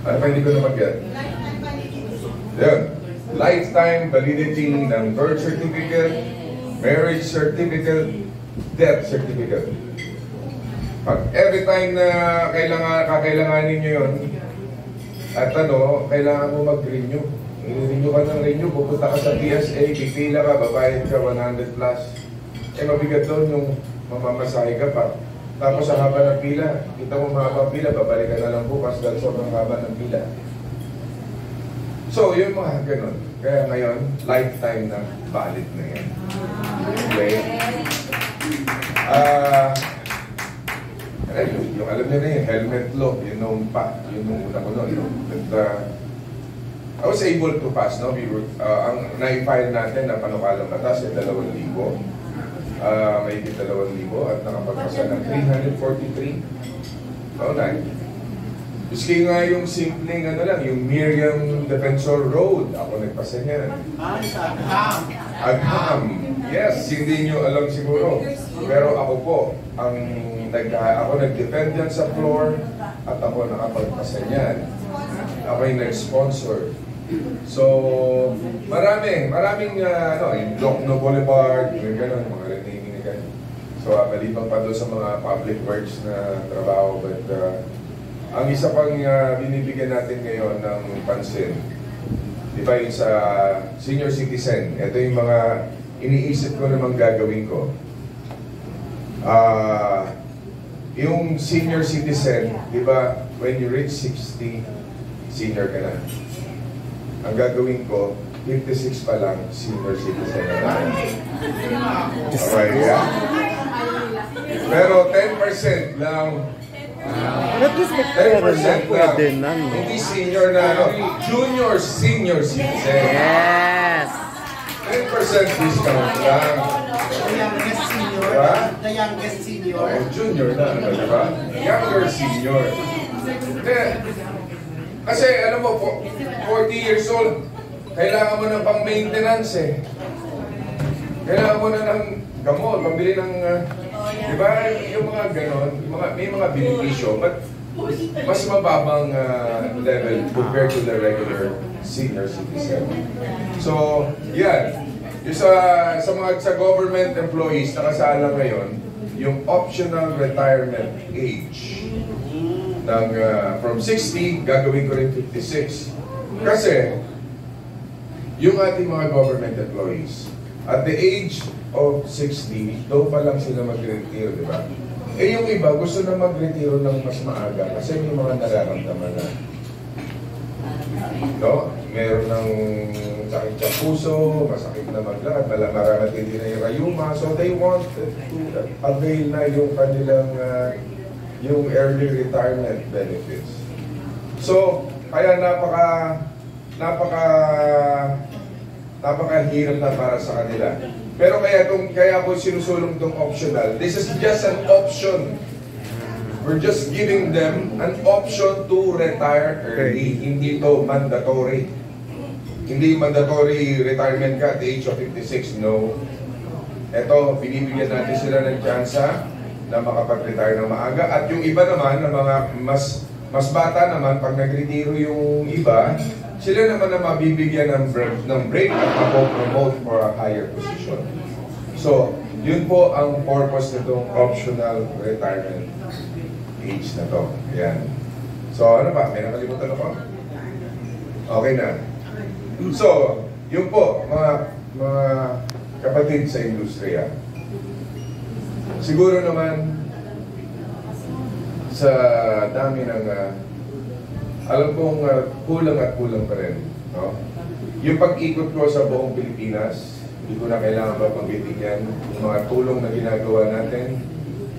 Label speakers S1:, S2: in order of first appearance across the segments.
S1: Ano pa hindi ko na mag-get? Yan. Lifetime validity ng birth certificate, marriage certificate, death certificate. Pag every time na kakailanganin nyo yun, at kailangan mo mag-renew. I-renew ka ng renew, pupunta ka sa PSA, pipila ka, babayad ka 100 plus. Mabigat doon yung mamamasahe ka pa. Tapos sa haba ng pila, kita mo mahaba ng pila, babalik ka na lang bukas dahil sobrang haba ng pila. So, yung mga ganun. Kaya ngayon, lifetime na valid na yan. Okay? Yung alam niyo na yung helmet law, yun nung una ko nun. I was able to pass, no? Ang na-file natin na panukalang batas ay 2,000. May 2,000 at nakapagpasa ng 343. Miski nga yung simpleng yung Miriam Defensor Road, ako nagpasa niyan. Agham. Yes, hindi nyo alam siguro. Pero ako po, ako nag-defend yan sa floor at ako nakapagpasa niyan. Ako yung nag-sponsor. So, maraming yung Lokno Boulevard, yung gano'n, mga renaming na gano'n. So, maliban pa doon sa mga public works na trabaho, but ang isa pang binibigyan natin ngayon ng pansin, di ba yung sa senior citizen, ito yung mga iniisip ko namang gagawin ko. Yung senior citizen, di ba, when you reach 60, senior ka na. Ang gagawin ko, 56 pa lang, senior citizen na. Okay, yeah? Pero 10% lang. 10% lang. Hindi senior na, junior senior citizen.
S2: Yes!
S1: 10% discount lang.
S3: The youngest senior.
S1: Junior na, diba? Younger senior. Kasi, 40 years old, kailangan mo ng pang-maintenance eh. Kailangan mo na ng gamot, pambili ng, di ba, yung mga ganon, may mga benepisyo, but mas mababang level compared to the regular senior citizen. So, yan. Yung sa government employees, nakasala ngayon, yung optional retirement age. From 60, gagawin ko rin 56. Kasi, yung ating mga government employees, at the age of 60, doon pa lang sila mag-retire, di ba? Yung iba, gusto na mag-retire ng mas maaga kasi may mga nararamdaman na. No? Meron ng sakit sa puso, masakit na maglakad, malamatindi na yung rayuma, so they want to avail na yung kanilang yung early retirement benefits. So, kaya napakahirap na para sa kanila. Pero kaya ako sinusulong itong optional. This is just an option. We're just giving them an option to retire early. Hindi to mandatory. Hindi mandatory retirement ka at the age of 56. No. Ito, binibigyan natin sila ng tsansa na makapag-retire ng maaga. At yung iba naman, na mga mas bata naman, pag nag-retiro yung iba, sila naman na mabibigyan ng break at mapopromote for a higher position. So, yun po ang purpose nitong optional retirement age na to. Yan. So, ano ba? May nakalimutan ako? Okay na. So, yun po, mga kapatid sa industriya. Siguro naman, sa dami ng alam kong kulang at kulang pa rin. No? Yung pag-ikot ko sa buong Pilipinas, hindi ko na kailangan ba pagbibigyan yung mga tulong na ginagawa natin,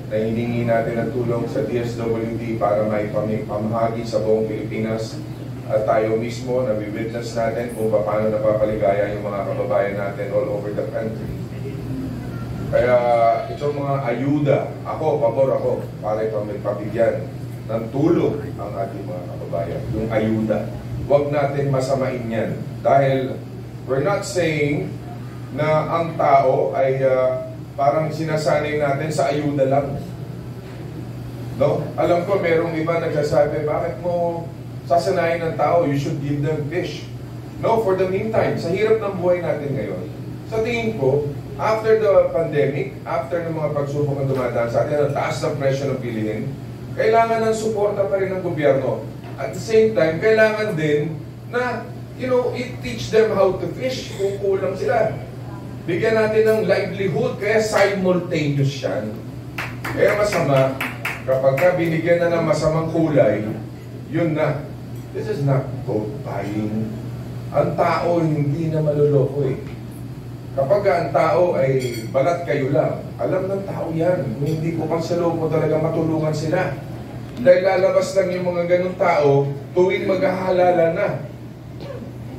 S1: na hiningi natin ng tulong sa DSWD para may pamahagi sa buong Pilipinas at tayo mismo, nabi-witness natin kung paano napapaligaya yung mga kababayan natin all over the country. Kaya itong mga ayuda, pabor ako, para ipamigyan ng tulong ang ating mga kababayan. Yung ayuda. Huwag natin masamain yan. Dahil we're not saying na ang tao ay parang sinasanay natin sa ayuda lang. No? Alam ko merong iba nagsasabi, bakit mo sasanayin ng tao, you should give them fish. No, for the meantime, sa hirap ng buhay natin ngayon, sa tingin ko, after the pandemic, after ng mga pagsubok na dumadaan sa atin, ang taas ng presyo ng bilihin, kailangan ng suporta pa rin ng gobyerno. At the same time, kailangan din na, i-teach them how to fish kung kulang sila. Bigyan natin ng livelihood, kaya simultaneous yan. Kaya masama, kapag ka binigyan na ng masamang kulay, yun na. This is not vote buying. Ang tao hindi na maluloko eh. Kapag ang tao ay balat kayo lang, alam ng tao yan. Hindi ko pang sa loob mo talaga matulungan sila. Dahil lalabas lang yung mga ganun tao tuwing maghahalala na.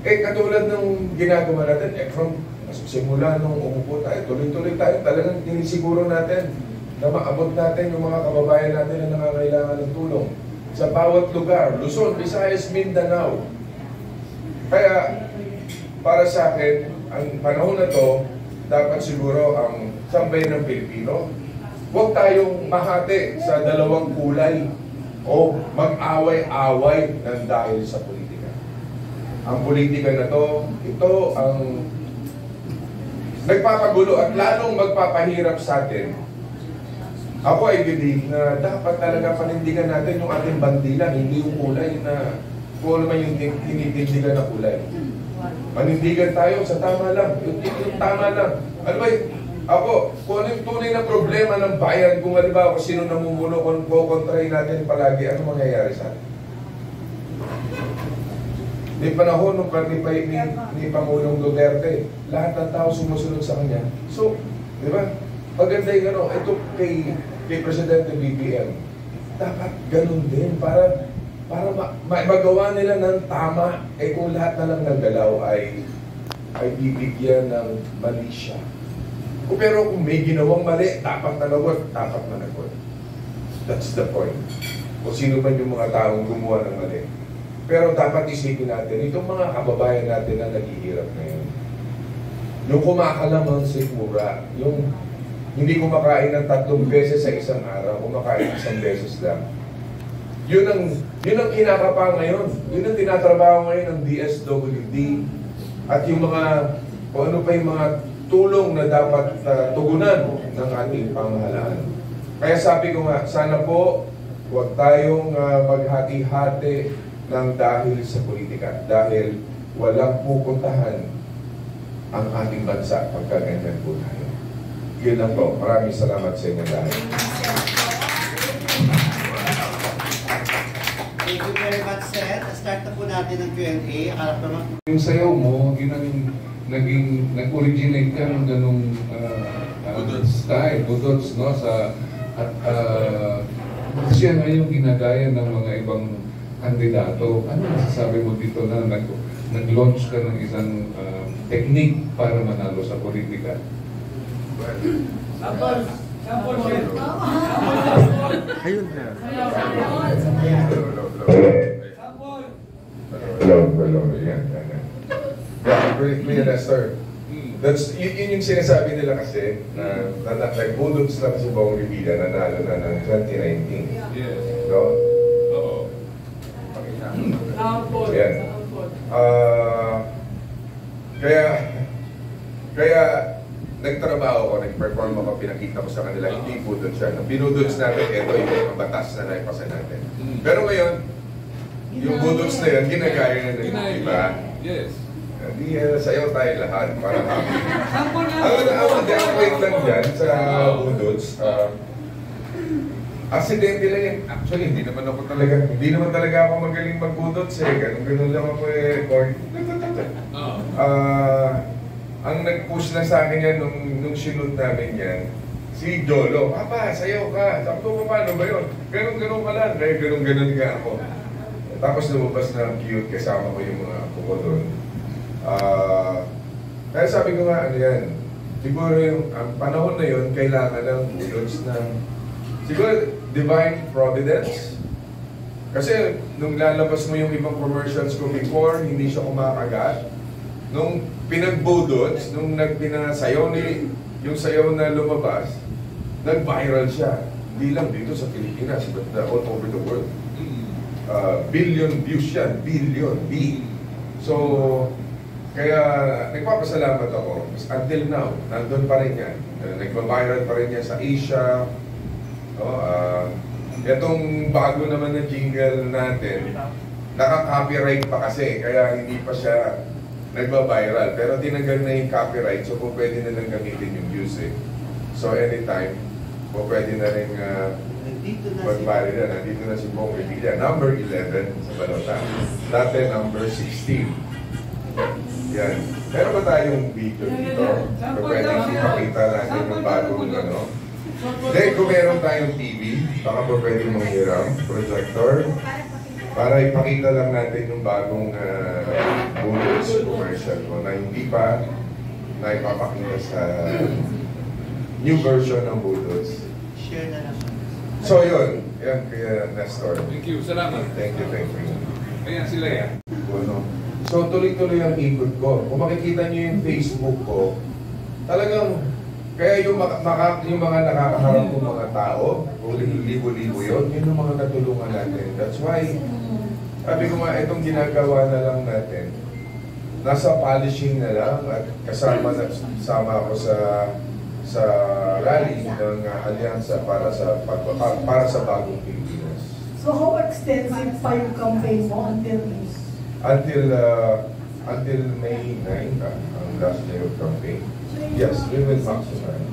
S1: Katulad ng ginagawa natin, from simula nung umupo tayo, tuloy-tuloy tayo, talagang tinisiguro natin na maabot natin yung mga kababayan natin na nangangailangan ng tulong. Sa bawat lugar, Luzon, Visayas, Mindanao. Kaya, para sa akin, ang panahon na to, dapat siguro ang sambayan ng Pilipino, huwag tayong mahati sa dalawang kulay o mag-away-away ng dahil sa politika. Ang politika na to, ito ang nagpapagulo at lalong magpapahirap sa atin. Ako ay believe na dapat talaga panindigan natin yung ating bandila, hindi yung kulay na kung ano man yung tinitindigan na kulay. Panindigan tayo sa tama lang, yung tama lang. Ano ba ako, kung ano yung tunay na problema ng bayan, kung halimbawa kung sino namumuno, kung kukontrahin natin palagi, ano mangyayari sa atin? May panahon nung ni Pangulong Duterte, lahat ng tao sumusunod sa kanya. So, di ba? Maganda yung ito kay Presidente BBM. Dapat ganun din para magawa nila ng tama. Kung lahat na lang ng galaw ay bibigyan ng mali siya. Pero kung may ginawang mali, dapat na nagot. That's the point. Kung sino man yung mga taong gumawa ng mali. Pero dapat isipin natin, itong mga kababayan natin na naghihirap ngayon, yung kumakalamang sikmura, yung hindi kumakain ng 3 beses sa isang araw, kumakain 1 beses lang. Yun ang kinakapa ngayon. Yun ang tinatrabaho ngayon ng DSWD at yung mga, kung ano pa yung mga tulong na dapat tugunan ng ating pamahalaan. Kaya sabi ko nga, sana po huwag tayong maghati-hati ng dahil sa politika. Dahil walang pupuntahan ang ating bansa pagka ganyan po tayo. Yun lang po. Maraming salamat sa inyo dahil.
S2: Thank you very much, Seth. Start na po natin ang Q&A.
S3: Yung sayaw mo, yun ang nag-originate ka ng ganung style, budots, no? Siya nga yung ginagaya ng mga ibang kandidato. Ano masasabi mo dito na nag-launch ka ng isang technique para manalo sa politika?
S4: Ayun na.
S1: Hello. Yan. Clear na, sir. Yun yung sinasabi nila kasi na nag-budots lang si Bong Revilla, nanalo na ng 2019.
S3: Yes.
S1: No?
S3: Oo.
S1: Yan. Kaya nagtrabaho ko, nag-perform ako, pinakita ko sa kanila, hindi budots siya. Nang binudots natin, ito yung mga batas na naipasa natin. Pero ngayon, yung budots na yan, ginagaya na rin, di ba?
S3: Yes.
S1: Hindi, sayaw tayo lahat para happy. Ang wait lang dyan sa budots, aksidente lang yan. Actually, hindi naman talaga ako magaling mag-budots eh. Ganun lang ako record. Ang nag-push lang sa akin yan nung sinunod namin yan, si Jolo. Papa, sayaw ka. Sabi ko, paano ba yun? Ganun ka lang. Kaya ganun nga ako. Tapos lumabas na ang cute kasama ko yung mga apo ko doon. Kaya sabi ko nga, ano yan, siguro yung ang panahon na yun, kailangan ng budots ng siguro divine providence. Kasi nung lalabas mo yung ibang commercials ko before, hindi siya kumakagat. Nung pinag-budots, nung pinasayaw yung sayaw na lumabas, nag-viral siya. Hindi lang dito sa Pilipinas, but all over the world. billion views yan, billion, B. So, kaya nagpapasalamat ako. Until now, nandun pa rin yan. Nagpa-viral pa rin yan sa Asia. Itong bago naman na jingle natin, naka-copyright pa kasi, kaya hindi pa siya nagba-viral. Pero tinanggal na yung copyright, so kung pwede na lang gamitin yung music. So anytime, kung pwede na rin
S2: Nandito na
S1: mag-viral na. Nandito na si Bong Revilla, number 11 sa balota. Dati number 16. Yan. Meron ba tayong video dito? So pwede ipakita natin yung bagong ano. Then kung meron tayong TV, baka po pwede mong hiram, projector, para ipakita lang natin yung bagong Bulldogs commercial ko na hindi pa na ipapakita sa new version ng Bulldogs.
S2: share na lang.
S1: So yun, yan kaya Nestor.
S3: Thank you, salamat.
S1: Thank you.
S3: Ayan sila yan.
S1: Ano. So tuloy-tuloy ang ikot ko. Kung makikita niyo yung Facebook ko, talagang kaya yung mga nakakaharap ng mga tao, libo-libo yun yung mga katulungan natin. That's why, sabi ko nga, itong ginagawa na lang natin, nasa polishing na lang at kasama ako sa rally ng alyansa para sa bagong Pilipinas.
S5: So how extensive pa yung campaign mo until this?
S1: Until May 9, ang last day of campaign. Yes, we will maximize.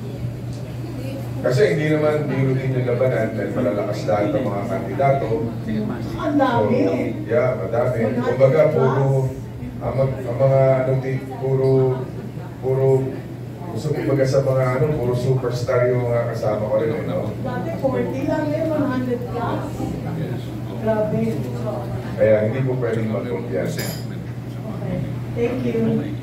S1: Kasi hindi naman biro din yung labanan dahil malalakas lahat ng mga kandidato.
S5: Ang dami.
S1: So, yeah, madami. Kumbaga, ang mga gusto kumbaga sa mga puro superstar yung mga kasama ko rin.
S5: Dati 40 lang eh, 100 plus. Grabe.
S1: Kaya hindi po pwedeng mag-kumpiyansa.
S5: Okay. Thank you.